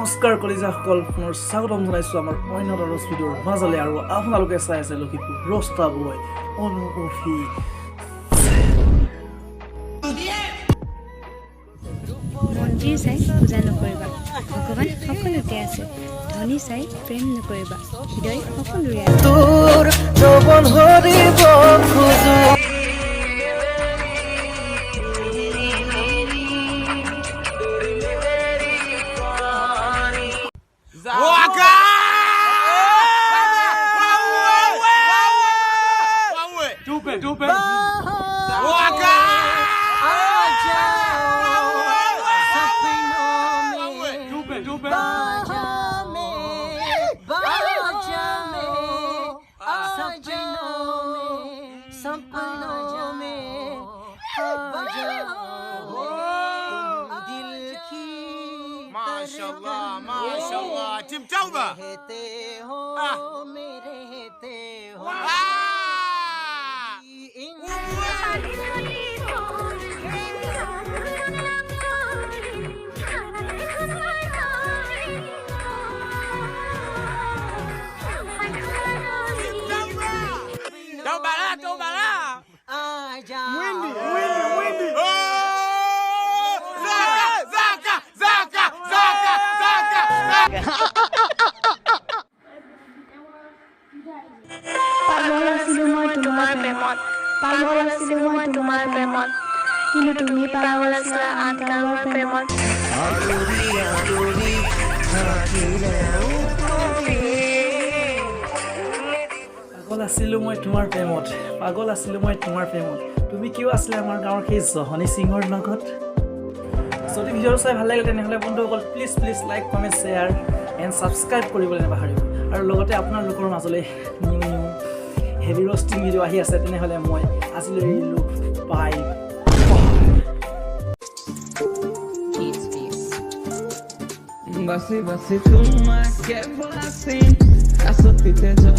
নমস্কাৰ কলিজাসকল পুনৰ স্বাগতম জনাইছোঁ আমাৰ অন্য এটা ৰ'জ ভিডিঅ'ৰ মাজলৈ আৰু আপোনালোকে চাই আছে লখিমপুৰ ৰস্তা বয় অনুভূতি মন্দিৰ চাই পূজা নকৰিবা ভগৱান সকলোতে আছে ধনী চাই প্ৰেম নকৰিবা হৃদয় সকলোৰে আছে তোৰ যৌৱন হৰিব খোজো माशाल्लाह टीम तौबा रहते हो मेरे रहते हो तौबा ला आजा Windy পাগল আছিলো মই তোমাৰ প্ৰেমত কিন্তু তুমি পাগল আছিলা আন কাৰোবাৰ প্ৰেমত পাগল আছিলোঁ মই তোমাৰ প্ৰেমত তুমি কিয় আছিলে আমাৰ গাঁৱৰ সেই জহনী সিঙৰ লগত যদি ভিডিঅ'টো চাই ভাল লাগিলে তেনেহ'লে বন্ধুসকল please like comment share and subscribe কৰিবলৈ নাপাহৰিব আৰু লগতে আপোনালোকৰ মাজলৈ নিউ হেভি ৰ'ষ্টিং ভিডিঅ' আহি আছে তেনেহ'লে মই আজিলৈ এৰিলোঁ বাই Você fuma, quer assim, a sua fita é de